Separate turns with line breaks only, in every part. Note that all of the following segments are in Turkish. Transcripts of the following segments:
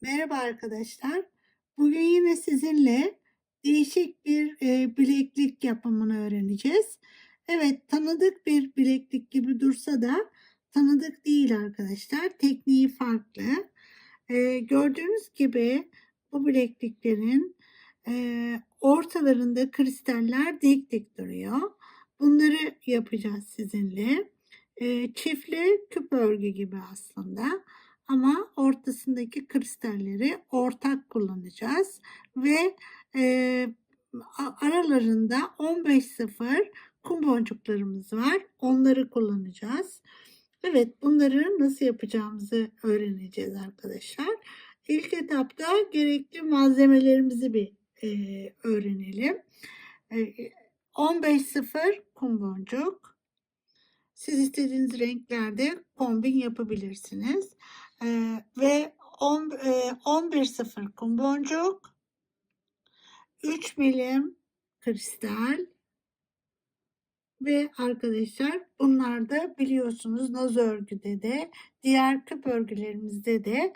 Merhaba arkadaşlar. Bugün yine sizinle değişik bir bileklik yapımını öğreneceğiz. Evet, tanıdık bir bileklik gibi dursa da tanıdık değil arkadaşlar. Tekniği farklı. Gördüğünüz gibi bu bilekliklerin ortalarında kristaller dik dik duruyor. Bunları yapacağız sizinle. Çiftli küp örgü gibi aslında. Ama ortasındaki kristalleri ortak kullanacağız ve aralarında 15-0 kum boncuklarımız var. Onları kullanacağız. Evet, bunları nasıl yapacağımızı öğreneceğiz arkadaşlar. İlk etapta gerekli malzemelerimizi bir öğrenelim. Eee, 15-0 kum boncuk. Siz istediğiniz renklerde kombin yapabilirsiniz. Ve 11-0 kum boncuk, 3 milim kristal ve arkadaşlar bunlar da biliyorsunuz naz örgüde de diğer küp örgülerimizde de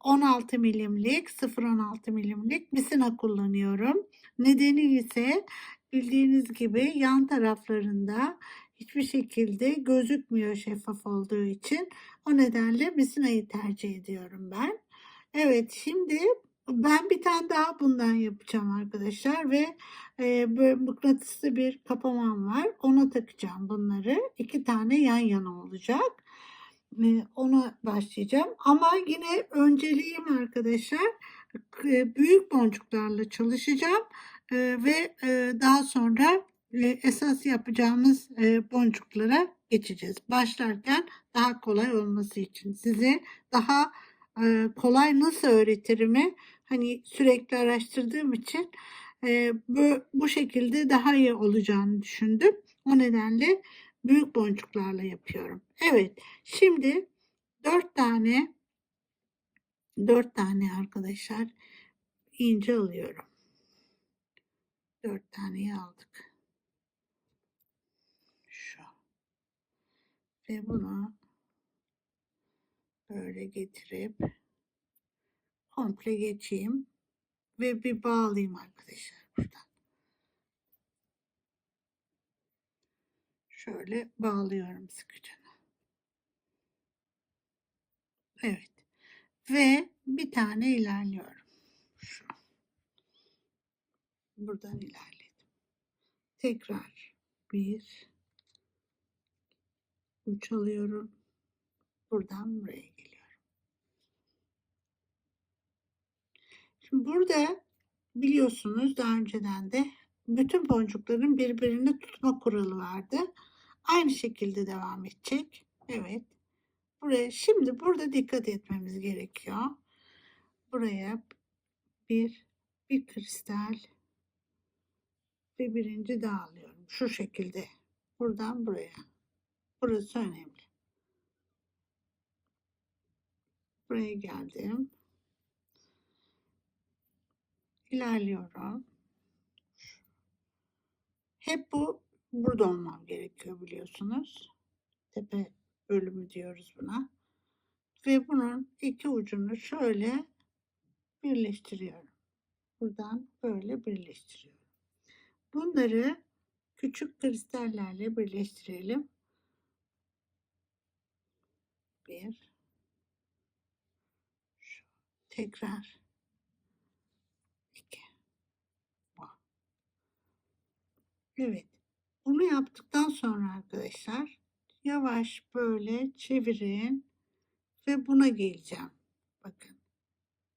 16 milimlik 0,16 milimlik misina kullanıyorum. Nedeni ise bildiğiniz gibi yan taraflarında hiçbir şekilde gözükmüyor şeffaf olduğu için. O nedenle misinayı tercih ediyorum ben. Evet, şimdi ben bir tane daha bundan yapacağım arkadaşlar ve böyle mıknatıslı bir kapamam var. Ona takacağım bunları. 2 tane yan yana olacak. Ona başlayacağım. Ama yine önceliğim arkadaşlar büyük boncuklarla çalışacağım. Ve daha sonra esas yapacağımız boncuklara geçeceğiz. Başlarken daha kolay olması için size daha kolay nasıl öğretirimi hani sürekli araştırdığım için bu şekilde daha iyi olacağını düşündüm. O nedenle büyük boncuklarla yapıyorum. Evet, şimdi 4 tane 4 tane arkadaşlar ince alıyorum. 4 taneyi aldık. Şu. Ve bunu böyle getirip komple geçeyim ve bir bağlayayım arkadaşlar buradan. Şöyle bağlıyorum sıkıca. Evet. Ve bir tane ilerliyorum. Şu. Buradan ilerledim. Tekrar bir, 3 alıyorum. Buradan buraya geliyorum. Şimdi burada biliyorsunuz daha önceden de bütün boncukların birbirini tutma kuralı vardı. Aynı şekilde devam edecek. Evet. Buraya şimdi burada dikkat etmemiz gerekiyor. Buraya bir kristal ve birinci daha alıyorum. Şu şekilde. Buradan buraya. Burası önemli. Buraya geldim. İlerliyorum. Hep burada olmam gerekiyor biliyorsunuz. Tepe bölümü diyoruz buna. Ve bunun iki ucunu şöyle birleştiriyorum. Buradan böyle birleştiriyorum. Bunları küçük kristallerle birleştirelim. Bir, şu, tekrar iki. Evet. Bunu yaptıktan sonra arkadaşlar yavaş böyle çevirin ve buna geleceğim. Bakın.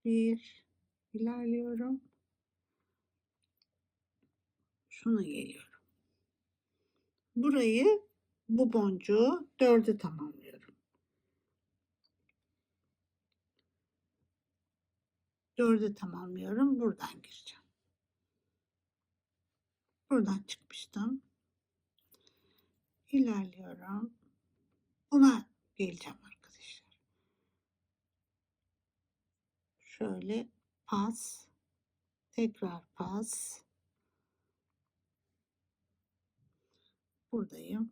Bir ilerliyorum. Şuna geliyorum. Burayı bu boncuğu 4'e tamamlıyorum. 4'e tamamlıyorum. Buradan gireceğim. Buradan çıkmıştım. İlerliyorum. Buna geleceğim arkadaşlar. Şöyle pas, tekrar pas. Buradayım.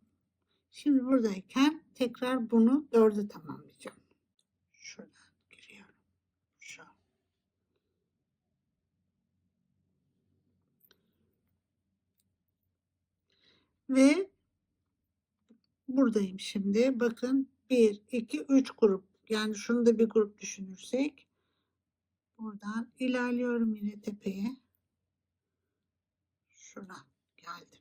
Şimdi buradayken tekrar bunu 4'e tamamlayacağım. Şuradan giriyorum. Ve buradayım şimdi. Bakın 1, 2, 3 grup. Yani şunu da bir grup düşünürsek. Buradan ilerliyorum yine tepeye. Şuna geldim.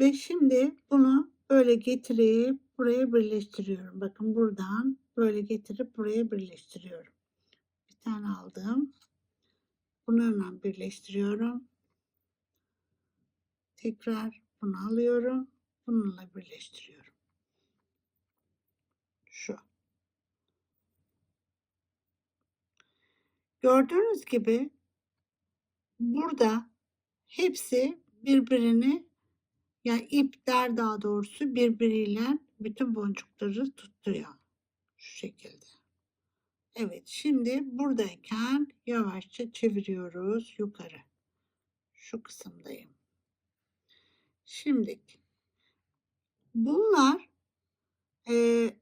Ve şimdi bunu böyle getirip buraya birleştiriyorum. Bakın buradan böyle getirip buraya birleştiriyorum. Bir tane aldım. Bunu hemen birleştiriyorum. Tekrar bunu alıyorum. Bununla birleştiriyorum. Şu. Gördüğünüz gibi burada hepsi birbirini, yani ipler daha doğrusu birbiriyle bütün boncukları tutuyor. Şu şekilde. Evet, şimdi buradayken yavaşça çeviriyoruz yukarı. Şu kısımdayım. Şimdi bunlar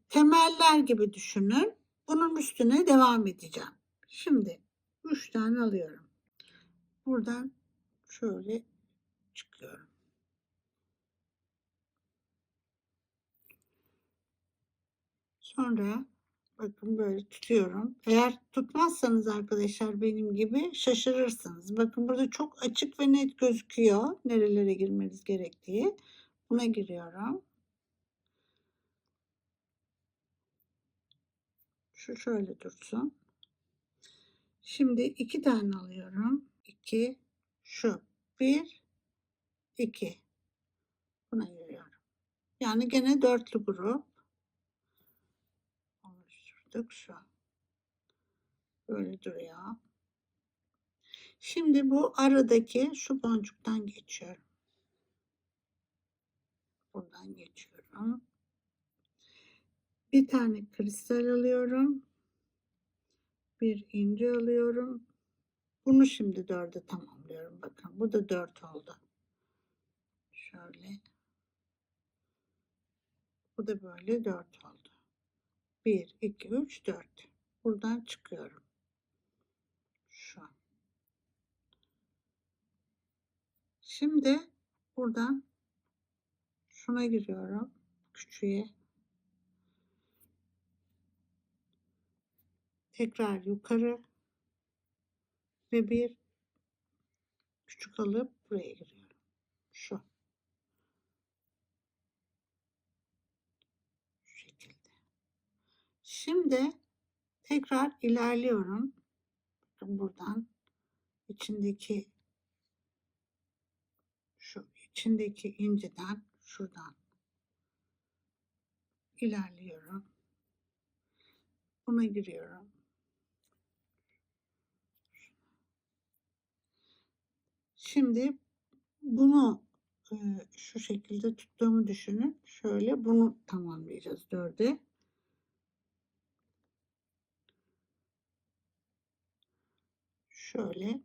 temeller gibi düşünün. Bunun üstüne devam edeceğim. Şimdi 3 tane alıyorum. Buradan şöyle çıkıyorum. Sonra bakın böyle tutuyorum. Eğer tutmazsanız arkadaşlar benim gibi şaşırırsınız. Bakın burada çok açık ve net gözüküyor nerelere girmeniz gerektiği. Buna giriyorum. Şu şöyle dursun. Şimdi 2 tane alıyorum. 2, şu 1, 2. Buna giriyorum. Yani gene dörtlü grup oluşturduk şu. Böyle duruyor. Şimdi bu aradaki şu boncuktan geçiyorum. Buradan geçiyorum. Bir tane kristal alıyorum. Bir inci alıyorum. Bunu şimdi 4'e tamamlıyorum. Bakın bu da 4 oldu. Şöyle. Bu da böyle 4 oldu. 1, 2, 3, 4. Buradan çıkıyorum. Şu. Şimdi buradan şuna giriyorum. Küçüğe. Tekrar yukarı. Ve bir küçük alıp buraya giriyorum. Şu. Şu şekilde. Şimdi tekrar ilerliyorum. Bakın buradan içindeki şu içindeki inciden şuradan ilerliyorum. Buna giriyorum. Şimdi bunu şu şekilde tuttuğumu düşünün. Şöyle bunu tamamlayacağız 4'e. Şöyle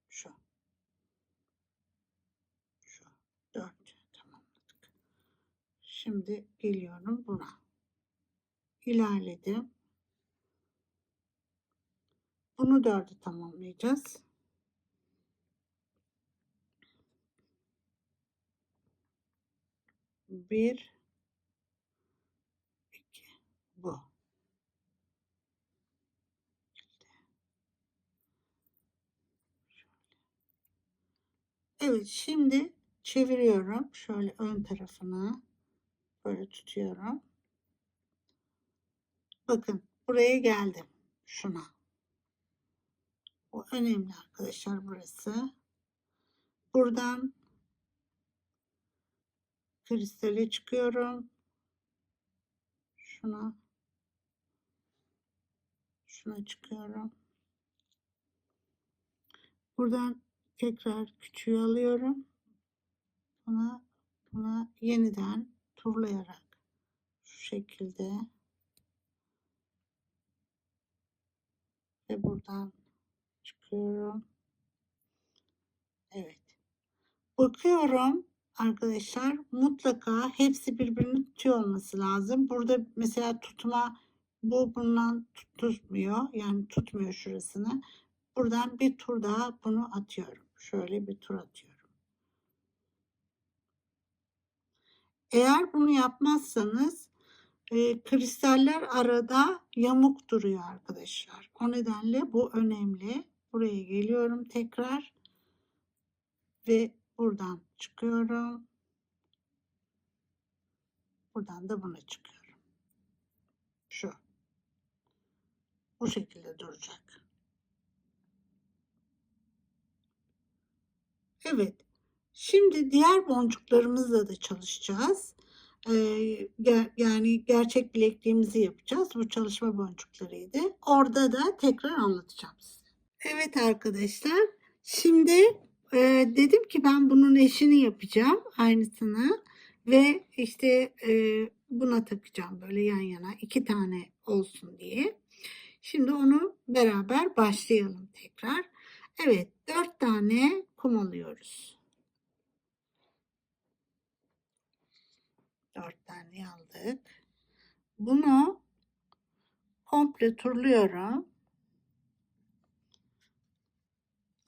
şu. Şu 4 tamamladık. Şimdi geliyorum buna. İlerledim. Bunu 4'e tamamlayacağız. Bir, iki, bu. Evet, şimdi çeviriyorum. Şöyle ön tarafını böyle tutuyorum. Bakın buraya geldim. Şuna. Bu önemli arkadaşlar burası. Buradan kristale çıkıyorum. Şuna. Şuna çıkıyorum. Buradan tekrar küçüğü alıyorum. Buna yeniden turlayarak şu şekilde ve buradan çıkıyorum. Evet. Bakıyorum arkadaşlar, mutlaka hepsi birbirini tutuyor olması lazım. Burada mesela tutma, bu bundan tutmuyor. Yani tutmuyor şurasını. Buradan bir tur daha bunu atıyorum. Şöyle bir tur atıyorum. Eğer bunu yapmazsanız kristaller arada yamuk duruyor arkadaşlar. O nedenle bu önemli. Buraya geliyorum tekrar ve buradan çıkıyorum. Buradan da buna çıkıyorum. Şu. Bu şekilde duracak. Evet. Şimdi diğer boncuklarımızla da çalışacağız. Yani gerçek bilekliğimizi yapacağız. Bu çalışma boncuklarıydı. Orada da tekrar anlatacağım size. Evet arkadaşlar. Şimdi dedim ki ben bunun eşini yapacağım. Aynısını. Ve işte buna takacağım böyle yan yana. 2 tane olsun diye. Şimdi onu beraber başlayalım tekrar. Evet, 4 tane kum alıyoruz. 4 tane aldık. Bunu komple turluyorum.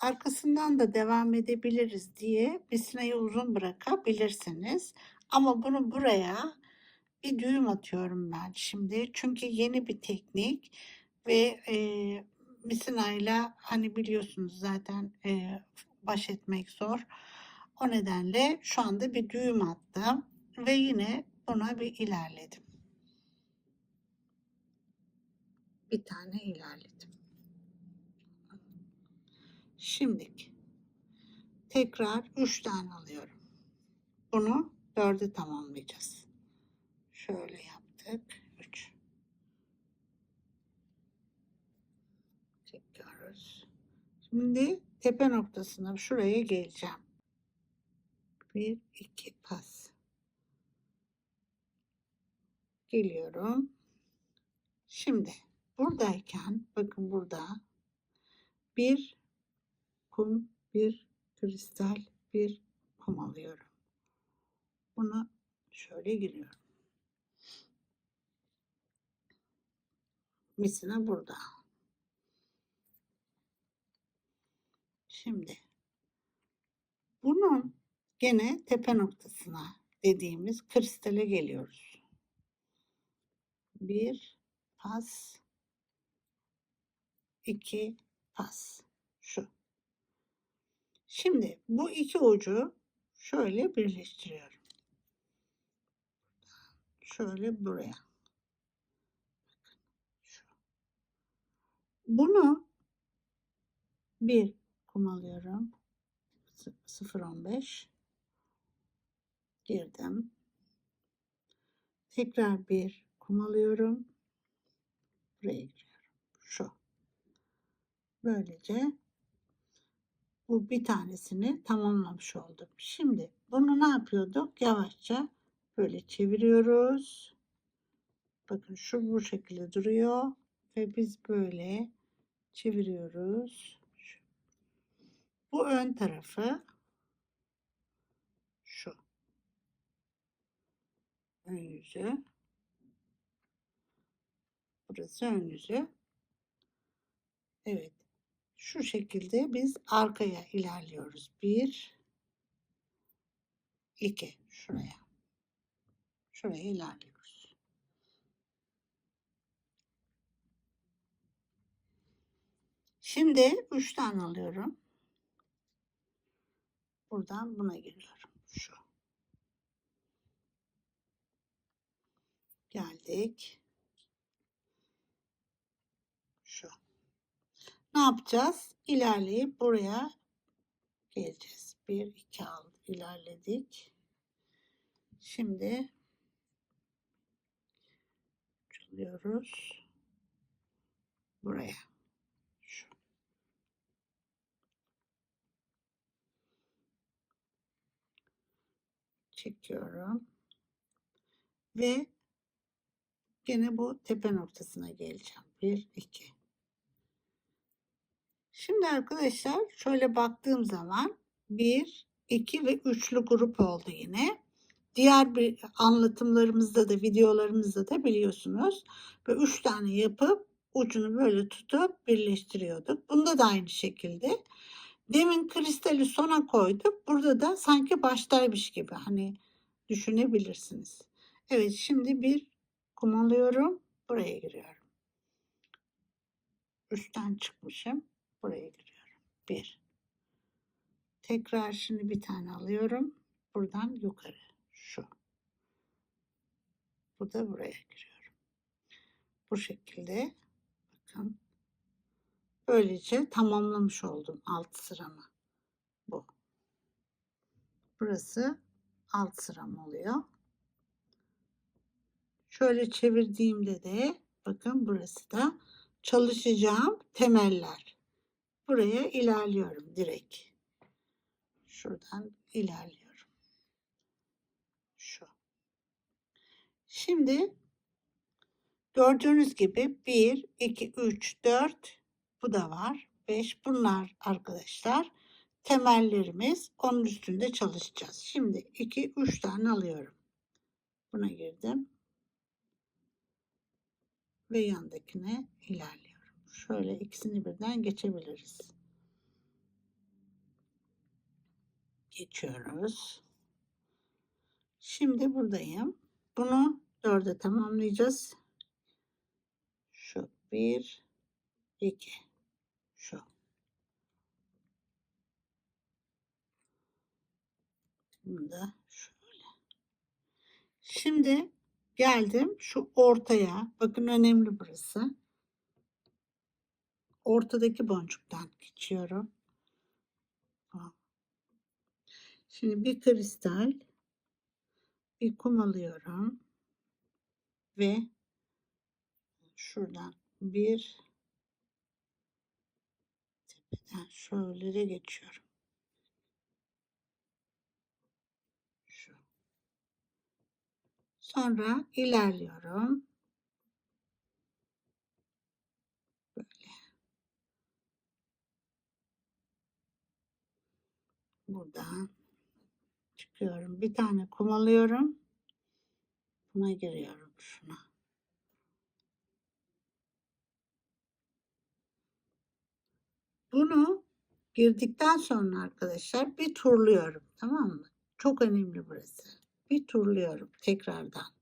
Arkasından da devam edebiliriz diye bisinayı uzun bırakabilirsiniz. Ama bunu buraya bir düğüm atıyorum ben şimdi. Çünkü yeni bir teknik ve misinayla hani biliyorsunuz zaten baş etmek zor. O nedenle şu anda bir düğüm attım ve yine buna bir ilerledim. Bir tane ilerledim. Şimdi tekrar 3 tane alıyorum. Bunu 4'e tamamlayacağız. Şöyle yaptık. 3. Çekiyoruz. Şimdi tepe noktasına şuraya geleceğim. 1, 2 pas. Geliyorum. Şimdi buradayken bakın burada bir kum, bir kristal, bir kum alıyorum. Buna şöyle giriyorum. Misina burada. Şimdi bunun gene tepe noktasına dediğimiz kristale geliyoruz. Bir pas, 2 pas. Şu. Şimdi bu iki ucu şöyle birleştiriyorum. Şöyle buraya. Şu. Bunu bir kum alıyorum. 0,15 girdim. Tekrar bir kum alıyorum. Buraya giriyorum. Şu. Böylece bu bir tanesini tamamlamış oldum. Şimdi bunu ne yapıyorduk? Yavaşça böyle çeviriyoruz. Bakın şu bu şekilde duruyor ve biz böyle çeviriyoruz. Bu ön tarafı, şu ön yüzü, burası ön yüzü. Evet, şu şekilde biz arkaya ilerliyoruz. 1, 2, şuraya ilerliyoruz. Şimdi 3 tane alıyorum. Buradan buna giriyorum. Şu. Geldik. Şu. Ne yapacağız? İlerleyip buraya geleceğiz. 1, 2 aldık. İlerledik. Şimdi açılıyoruz. Buraya. Şu. Çekiyorum. Ve gene bu tepe noktasına geleceğim. 1, 2. Şimdi arkadaşlar şöyle baktığım zaman 1, 2 ve 3'lü grup oldu yine. Diğer bir anlatımlarımızda da videolarımızda da biliyorsunuz. Ve 3 tane yapıp ucunu böyle tutup birleştiriyorduk. Bunda da aynı şekilde. Demin kristali sona koyduk. Burada da sanki baştaymış gibi hani düşünebilirsiniz. Evet, şimdi bir kum alıyorum. Buraya giriyorum. Üstten çıkmışım. Buraya giriyorum. Bir. Tekrar şimdi bir tane alıyorum. Buradan yukarı. Şu. Bu da buraya giriyorum. Bu şekilde bakın. Böylece tamamlamış oldum alt sıramı. Bu. Burası alt sıram oluyor. Şöyle çevirdiğimde de bakın burası da çalışacağım temeller. Buraya ilerliyorum direkt. Şuradan ilerliyorum. Şu. Şimdi gördüğünüz gibi 1, 2, 3, 4 bu da var. 5 bunlar arkadaşlar temellerimiz. Onun üstünde çalışacağız. Şimdi 2, 3 tane alıyorum. Buna girdim. Ve yandakine ilerliyorum. Şöyle ikisini birden geçebiliriz. Geçiyoruz. Şimdi buradayım. Bunu 4'e tamamlayacağız. Şu 1, 2, şu. Bunu da şöyle. Şimdi geldim şu ortaya. Bakın önemli burası. Ortadaki boncuktan geçiyorum. Şimdi bir kristal, bir kum alıyorum ve şuradan bir tepeden şöyle de geçiyorum. Şu. Sonra ilerliyorum. Böyle. Buradan çıkıyorum. Bir tane kum alıyorum. Buna giriyorum şuna. Bunu girdikten sonra arkadaşlar bir turluyorum. Tamam mı? Çok önemli burası. Bir turluyorum tekrardan.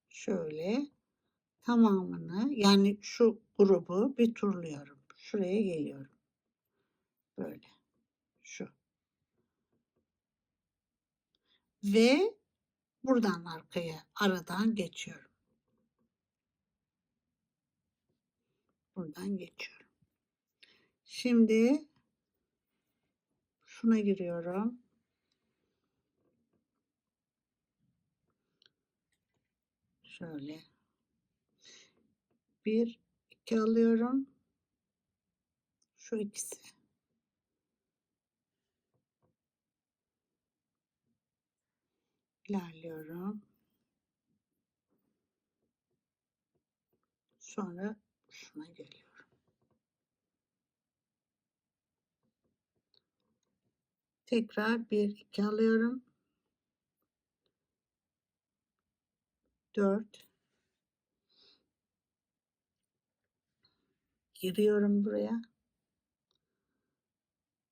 Şöyle tamamını yani şu grubu bir turluyorum. Şuraya geliyorum. Böyle. Şu. Ve buradan arkaya aradan geçiyorum. Buradan geçiyorum. Şimdi şuna giriyorum. Şöyle. 1, 2 alıyorum. Şu ikisi. İlerliyorum. Sonra şuna geliyorum. Tekrar 1, 2 alıyorum. 4 giriyorum buraya.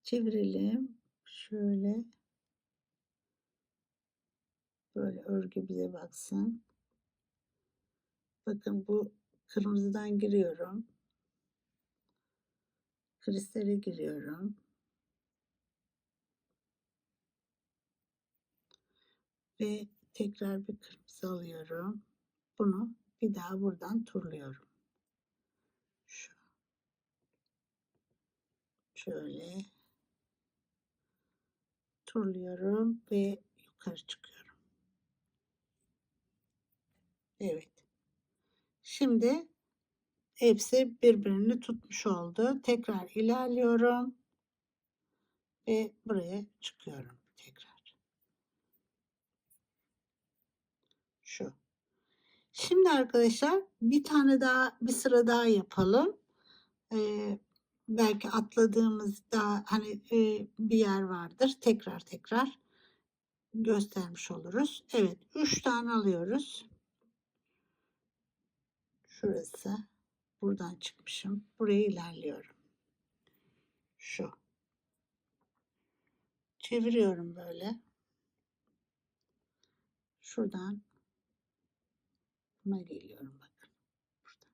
Çevirelim. Şöyle böyle örgü bize baksın. Bakın bu kırmızıdan giriyorum. Kristale giriyorum. Ve tekrar bir kırmızı alıyorum. Bunu bir daha buradan turluyorum. Şu. Şöyle turluyorum ve yukarı çıkıyorum. Evet. Şimdi hepsi birbirini tutmuş oldu. Tekrar ilerliyorum ve buraya çıkıyorum tekrar. Şu. Şimdi arkadaşlar bir tane daha bir sıra daha yapalım. Belki atladığımız daha hani bir yer vardır. Tekrar göstermiş oluruz. Evet, 3 tane alıyoruz. Şurası. Buradan çıkmışım. Buraya ilerliyorum. Şu. Çeviriyorum böyle. şuradan buna geliyorum bakın. Burada.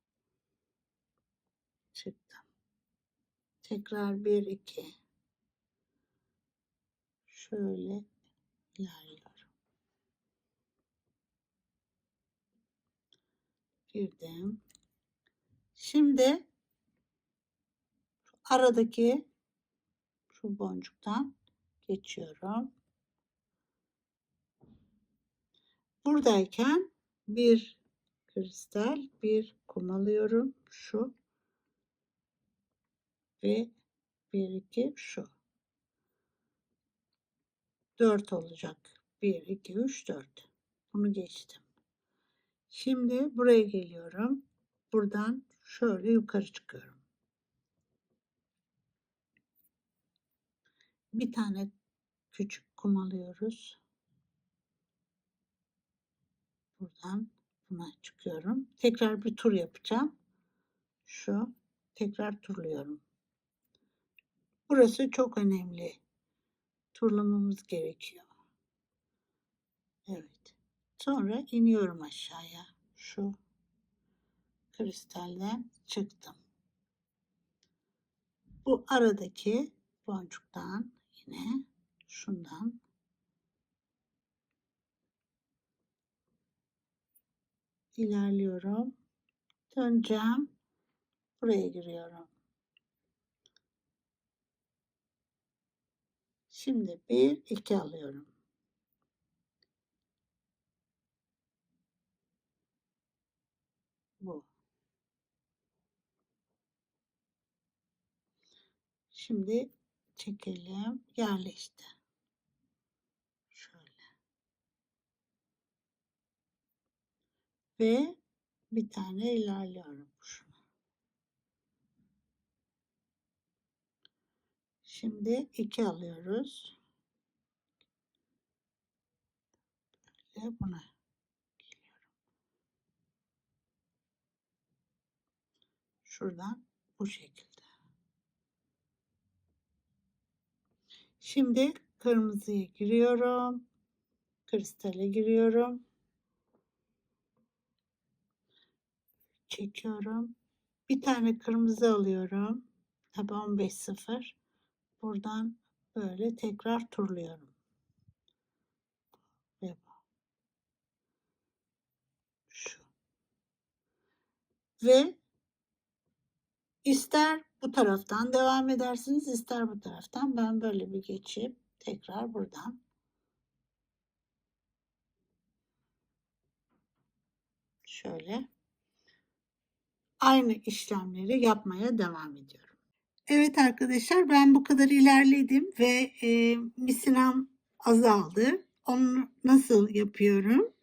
Çıktım. Tekrar 1 2 şöyle ilerliyorum. Girdim. Şimdi aradaki şu boncuktan geçiyorum. Buradayken bir kristal, bir kum alıyorum. Şu ve 1 2 şu. 4 olacak. 1 2 3 4. Bunu geçtim. Şimdi buraya geliyorum. Buradan şöyle yukarı çıkıyorum. Bir tane küçük kum alıyoruz. Buradan buna çıkıyorum. Tekrar bir tur yapacağım. Şu. Tekrar turluyorum. Burası çok önemli. Turlamamız gerekiyor. Evet. Sonra iniyorum aşağıya. Şu kristalden çıktım. Bu aradaki boncuktan yine şundan ilerliyorum. Döneceğim. Buraya giriyorum. Şimdi 1 2 alıyorum. Bu. Şimdi çekelim. Yerleşti. Şöyle. Ve bir tane ilerliyorum. Şuna. Şimdi 2 alıyoruz. Ve buna geliyorum. Şuradan bu şekilde. Şimdi kırmızıya giriyorum. Kristale giriyorum. Çekiyorum. Bir tane kırmızı alıyorum. Tabii 15-0. Buradan böyle tekrar turluyorum. Ve şu. Ve ister bu taraftan devam edersiniz, ister bu taraftan. Ben böyle bir geçip tekrar buradan şöyle aynı işlemleri yapmaya devam ediyorum. Evet arkadaşlar, ben bu kadar ilerledim ve misinam azaldı. Onu nasıl yapıyorum?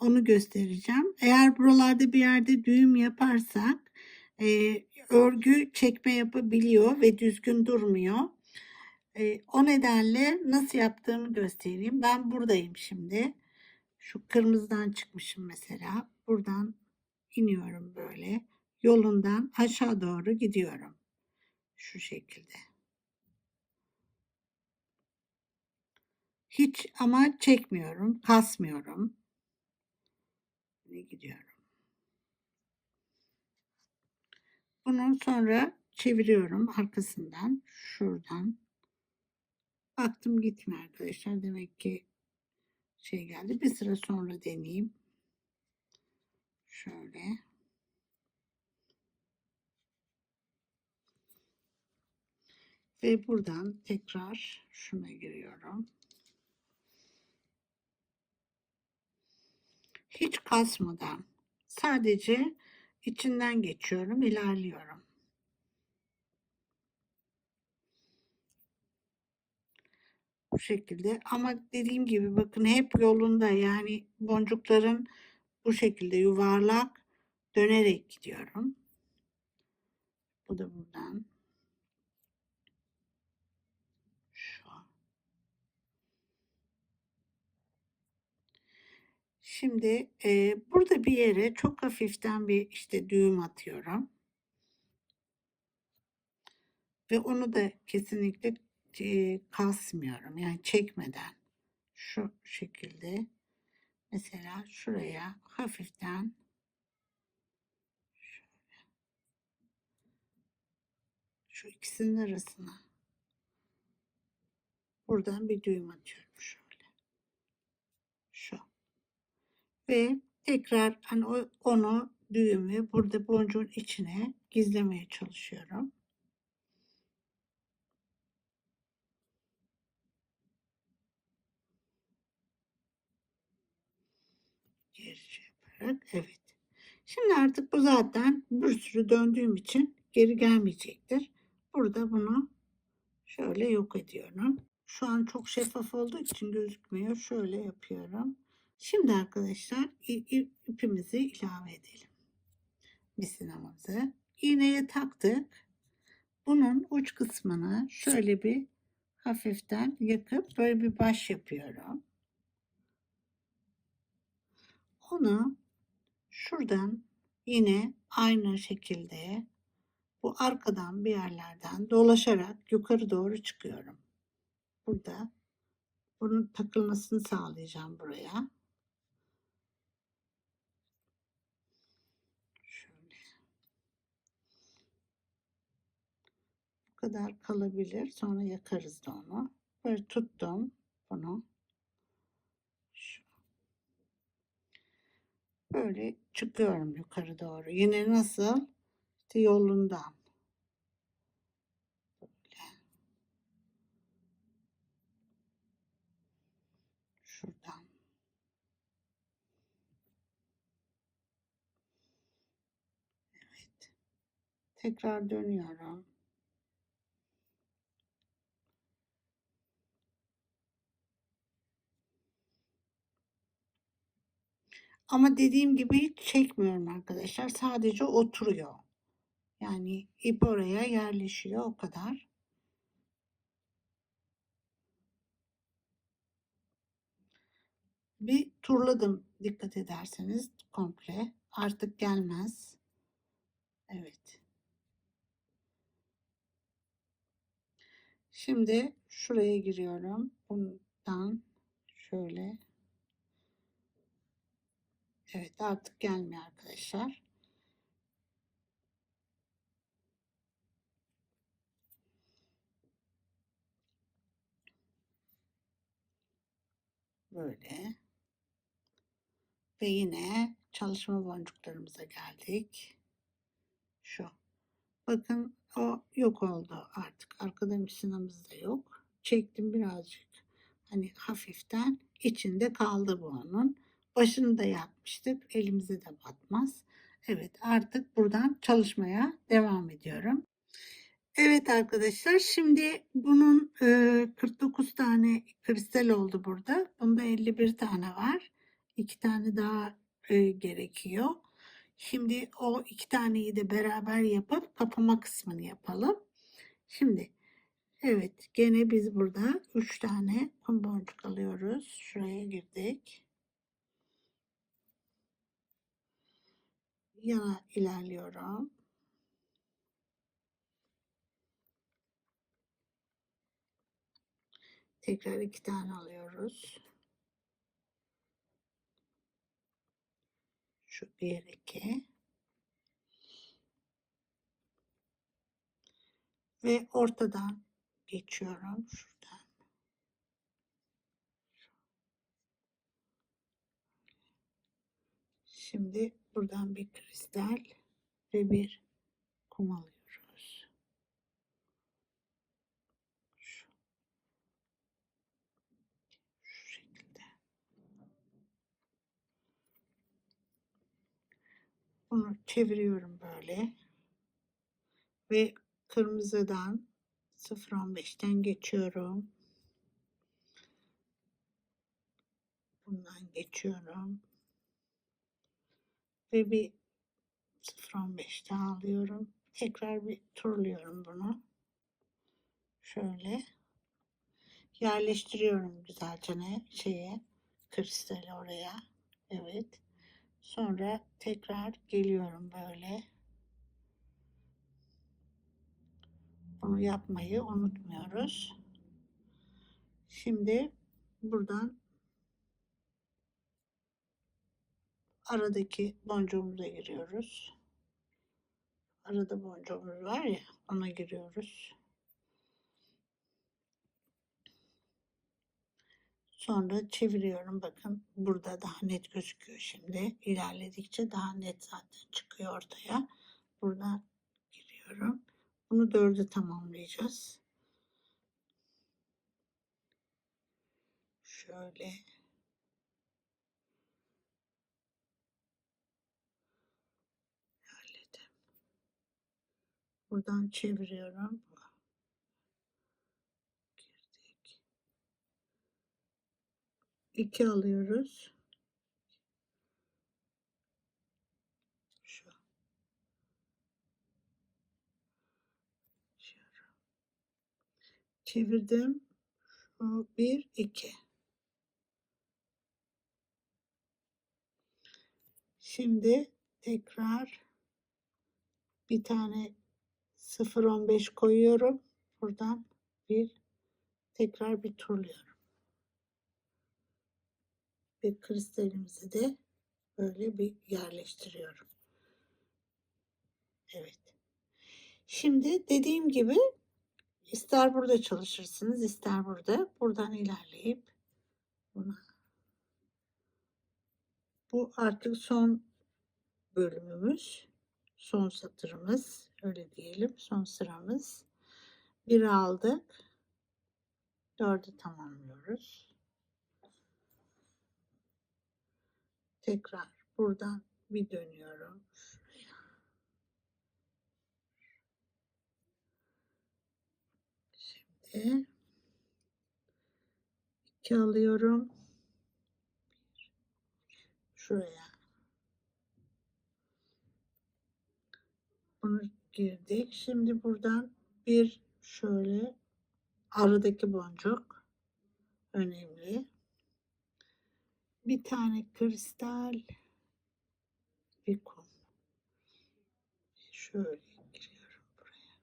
Onu göstereceğim. Eğer buralarda bir yerde düğüm yaparsak örgü çekme yapabiliyor ve düzgün durmuyor. O nedenle nasıl yaptığımı göstereyim. Ben buradayım şimdi. Şu kırmızıdan çıkmışım mesela. Buradan iniyorum böyle. Yolundan aşağı doğru gidiyorum. Şu şekilde. Hiç ama çekmiyorum, kasmıyorum. Ve gidiyorum. Bunu sonra çeviriyorum arkasından. Şuradan. Baktım gitmiyor arkadaşlar. Demek ki şey geldi. Bir süre sonra deneyeyim. Şöyle. Ve buradan tekrar şuna giriyorum. Hiç kasmadan sadece içinden geçiyorum, ilerliyorum. Bu şekilde ama dediğim gibi bakın hep yolunda, yani boncukların bu şekilde yuvarlak dönerek gidiyorum. Bu da buradan. Şu. Şimdi burada bir yere çok hafiften bir işte düğüm atıyorum. Ve onu da kesinlikle kasmıyorum. Yani çekmeden şu şekilde. Mesela şuraya hafiften şu ikisinin arasına buradan bir düğüm atıyorum şöyle. Şu. Ve tekrar hani onu düğümü burada boncuğun içine gizlemeye çalışıyorum. Geri yaparak evet. Şimdi artık bu zaten bir sürü döndüğüm için geri gelmeyecektir. Burada bunu şöyle yok ediyorum. Şu an çok şeffaf olduğu için gözükmüyor. Şöyle yapıyorum. Şimdi arkadaşlar ipimizi ilave edelim. Misinamızı. İğneye taktık. Bunun uç kısmını şöyle bir hafiften yakıp böyle bir baş yapıyorum. Onu şuradan yine aynı şekilde bu arkadan bir yerlerden dolaşarak yukarı doğru çıkıyorum. Burada bunun takılmasını sağlayacağım buraya. Şöyle. Bu kadar kalabilir. Sonra yakarız da onu. Böyle tuttum bunu. Böyle çıkıyorum yukarı doğru. Yine nasıl? İşte yolundan. Şuradan. Evet. Tekrar dönüyorum. Ama dediğim gibi hiç çekmiyorum arkadaşlar. Sadece oturuyor. Yani ip oraya yerleşiyor o kadar. Bir turladım dikkat ederseniz komple. Artık gelmez. Evet. Şimdi şuraya giriyorum. Bundan şöyle. Evet artık gelmiyor arkadaşlar. Böyle. Ve yine çalışma boncuklarımıza geldik. Şu. Bakın o yok oldu artık. Arkada misinamız da yok. Çektim birazcık. Hani hafiften içinde kaldı bu onun. Başını da yapmıştık. Elimize de batmaz. Evet artık buradan çalışmaya devam ediyorum. Evet arkadaşlar şimdi bunun 49 tane kristal oldu burada. Bunda 51 tane var. 2 tane daha gerekiyor. Şimdi o 2 taneyi de beraber yapıp kapama kısmını yapalım. Şimdi evet gene biz burada 3 tane kum boncuk alıyoruz. Şuraya girdik. Yana ilerliyorum. Tekrar 2 tane alıyoruz. Şu diğer 2. Ve ortadan geçiyorum şuradan. Şimdi buradan bir kristal ve bir kum alıyoruz. Şu şekilde. Bunu çeviriyorum böyle ve kırmızıdan 0,15'ten geçiyorum. Bundan geçiyorum. Ve bir 0,15 daha alıyorum. Tekrar bir turluyorum bunu. Şöyle yerleştiriyorum güzelce kristali oraya. Evet. Sonra tekrar geliyorum böyle. Bunu yapmayı unutmuyoruz. Şimdi buradan aradaki boncuğumuza giriyoruz. Arada boncuğumuz var ya, ona giriyoruz. Sonra çeviriyorum. Bakın burada daha net gözüküyor şimdi. İlerledikçe daha net zaten çıkıyor ortaya. Buradan giriyorum. Bunu 4'e tamamlayacağız. Şöyle. Halledim. Buradan çeviriyorum. Girdik. 2 alıyoruz. Şu. Çevirdim. Şu 1, 2. Şimdi tekrar bir tane 0,15 koyuyorum. Buradan tekrar bir turluyorum. Ve kristalimizi de böyle bir yerleştiriyorum. Evet. Şimdi dediğim gibi ister burada çalışırsınız, ister burada. Buradan ilerleyip buna. Bu artık son bölümümüz. Son satırımız. Öyle diyelim. Son sıramız. 1'i aldık. 4'ü tamamlıyoruz. Tekrar buradan bir dönüyorum. Şimdi 2 alıyorum. Şuraya. Bunu girdik. Şimdi buradan bir şöyle aradaki boncuk önemli. Bir tane kristal, bir kum. Şöyle giriyorum buraya.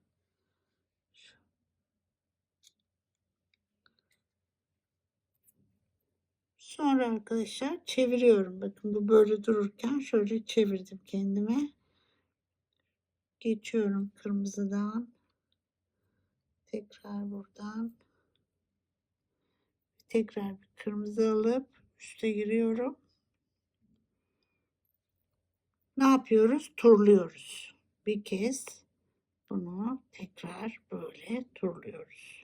Sonra arkadaşlar çeviriyorum. Bakın bu böyle dururken şöyle çevirdim kendime. Geçiyorum kırmızıdan. Tekrar buradan. Tekrar bir kırmızı alıp üste giriyorum. Ne yapıyoruz? Turluyoruz. Bir kez bunu tekrar böyle turluyoruz.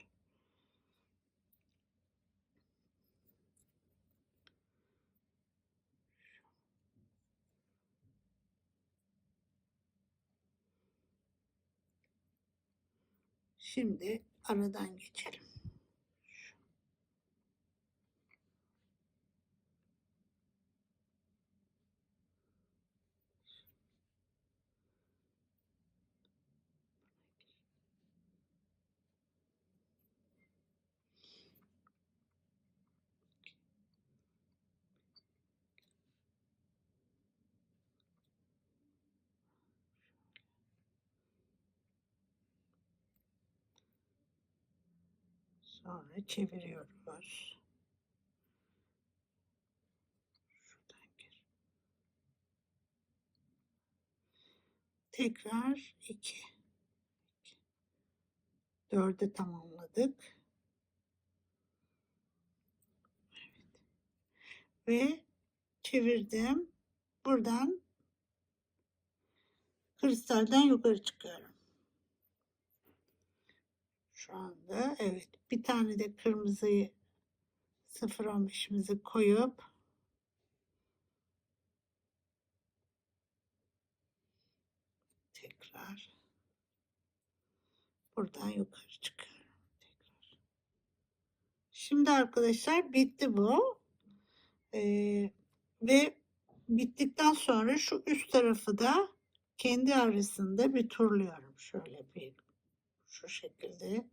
Şimdi aradan geçelim. Sonra çeviriyoruz. Şuradan gir. Tekrar 2. 4'ü tamamladık. Evet. Ve çevirdim. Buradan kristalden yukarı çıkıyorum. Şu anda evet. Bir tane de kırmızıyı 0,15'imizi koyup tekrar buradan yukarı çıkıyorum. Tekrar. Şimdi arkadaşlar bitti bu. Ve bittikten sonra şu üst tarafı da kendi arasında bir turluyorum. Şöyle bir şu şekilde.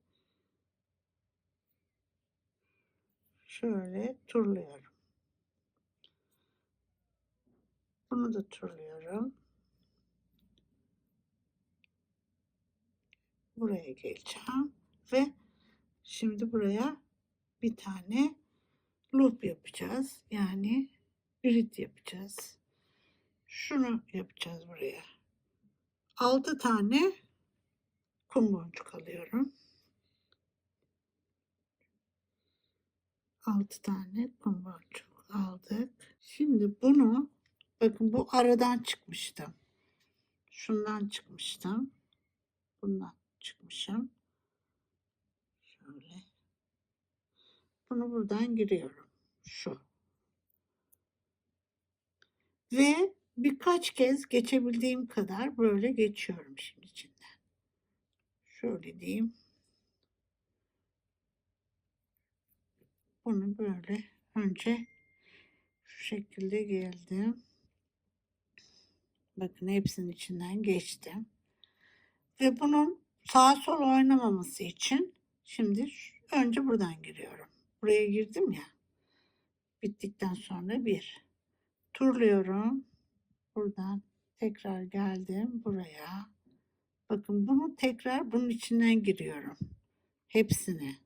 Şöyle turluyorum. Bunu da turluyorum. Buraya geleceğim ve şimdi buraya bir tane loop yapacağız. Yani grid yapacağız. şunu yapacağız buraya. 6 tane kum boncuk alıyorum. 6 tane kum boncuk aldık. Şimdi bunu, bakın bu aradan çıkmıştım. Şundan çıkmıştım. Bundan çıkmışım. Şöyle. Bunu buradan giriyorum. Şu. Ve birkaç kez geçebildiğim kadar böyle geçiyorum şimdi içinden. Şöyle diyeyim. Bunu böyle önce şu şekilde geldim. Bakın hepsinin içinden geçtim. Ve bunun sağa sola oynamaması için şimdi önce buradan giriyorum. Buraya girdim ya. Bittikten sonra bir turluyorum. Buradan tekrar geldim buraya. Bakın bunu tekrar bunun içinden giriyorum. Hepsini.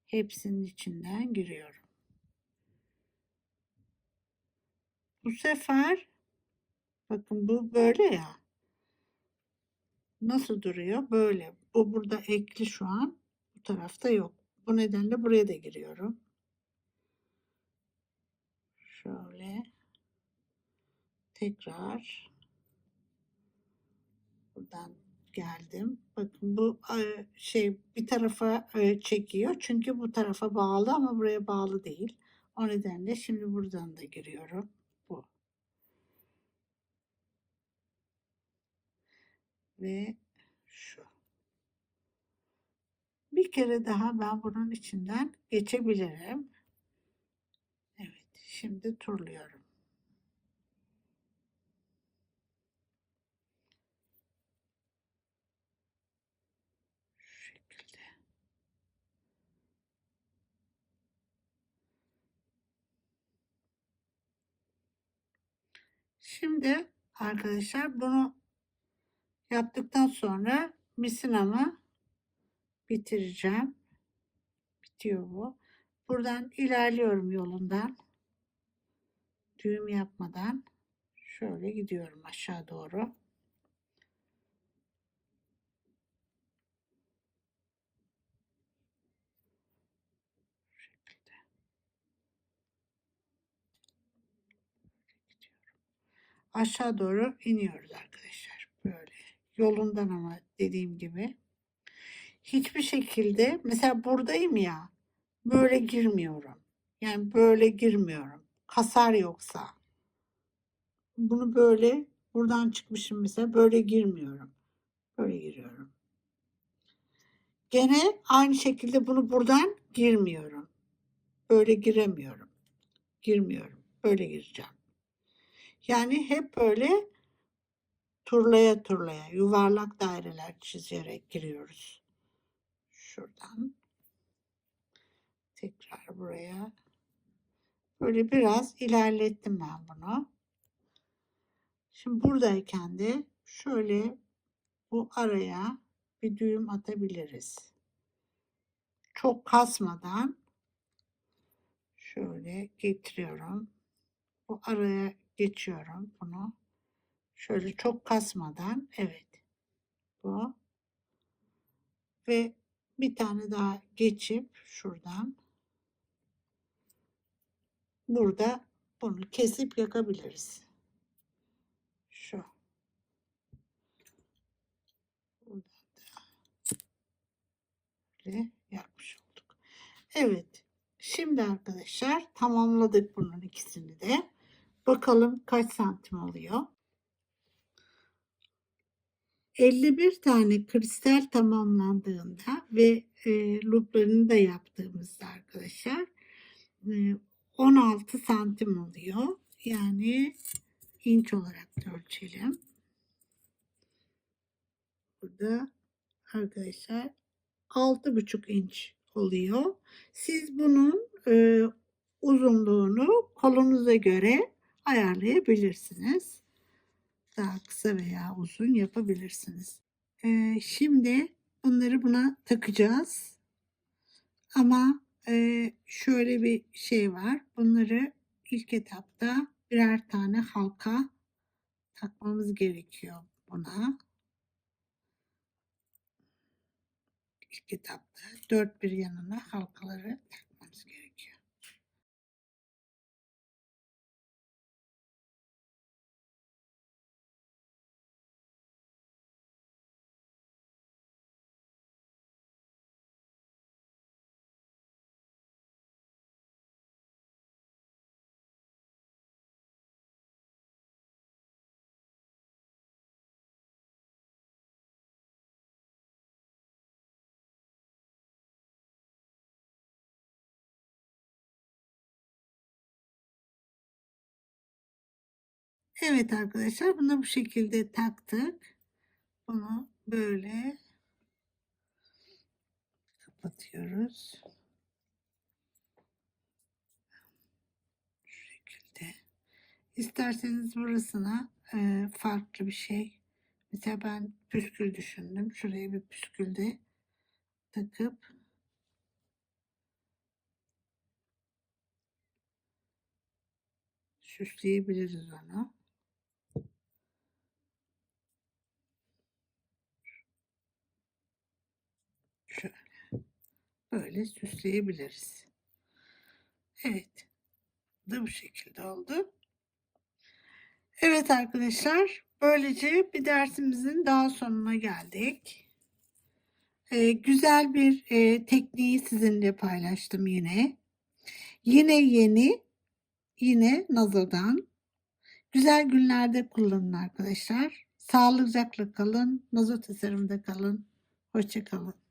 Hepsinin içinden giriyorum. Bu sefer bakın bu böyle ya. Nasıl duruyor? Böyle. Bu burada ekli şu an. Bu tarafta yok. Bu nedenle buraya da giriyorum. Şöyle. Tekrar buradan geldim. Bakın bu şey bir tarafa çekiyor. Çünkü bu tarafa bağlı ama buraya bağlı değil. O nedenle şimdi buradan da giriyorum. Bu. Ve şu. Bir kere daha ben bunun içinden geçebilirim. Evet. Şimdi turluyorum. Şu şekilde. Şimdi arkadaşlar bunu yaptıktan sonra misinamı bitireceğim. Bitiyor bu. Buradan ilerliyorum yolundan. Düğüm yapmadan şöyle gidiyorum aşağı doğru. Şu şekilde. Aşağı doğru iniyoruz arkadaşlar. Böyle yolundan ama dediğim gibi. Hiçbir şekilde mesela buradayım ya, böyle girmiyorum. Yani böyle girmiyorum. Kasar yoksa. Bunu böyle buradan çıkmışım mesela böyle girmiyorum. Böyle giriyorum. Gene aynı şekilde bunu buradan girmiyorum. Böyle giremiyorum. Girmiyorum. Böyle gireceğim. Yani hep böyle turlaya turlaya yuvarlak daireler çizerek giriyoruz. Şuradan tekrar buraya. Böyle biraz ilerlettim ben bunu. Şimdi buradayken de şöyle bu araya bir düğüm atabiliriz. Çok kasmadan şöyle getiriyorum. Bu araya geçiyorum bunu. Şöyle çok kasmadan, evet, bu. Ve bir tane daha geçip şuradan burada bunu kesip yakabiliriz. Şu. Buradan böyle yapmış olduk. Evet. Şimdi arkadaşlar tamamladık bunun ikisini de. Bakalım kaç santim oluyor. 51 tane kristal tamamlandığında ve looplarını da yaptığımızda arkadaşlar 16 santim oluyor. Yani inç olarak da ölçelim. Burada arkadaşlar 6,5 inç oluyor. Siz bunun uzunluğunu kolunuza göre ayarlayabilirsiniz. Daha kısa veya uzun yapabilirsiniz. Şimdi bunları buna takacağız. Ama şöyle bir şey var. Bunları ilk etapta birer tane halka takmamız gerekiyor buna. İlk etapta dört bir yanına halkaları takmamız gerekiyor. Evet arkadaşlar, bunu bu şekilde taktık. Bunu böyle kapatıyoruz. Şu şekilde. İsterseniz burasına farklı bir şey. Mesela ben püskül düşündüm. Şuraya bir püskül de takıp süsleyebiliriz onu. Şöyle. Böyle süsleyebiliriz. Evet. Bu şekilde oldu. Evet arkadaşlar. Böylece bir dersimizin daha sonuna geldik. Güzel bir tekniği sizinle paylaştım yine. Yine yeni, yine nazardan. Güzel günlerde kullanın arkadaşlar. Sağlıcakla kalın. Nazo tasarımda kalın. Hoşça kalın.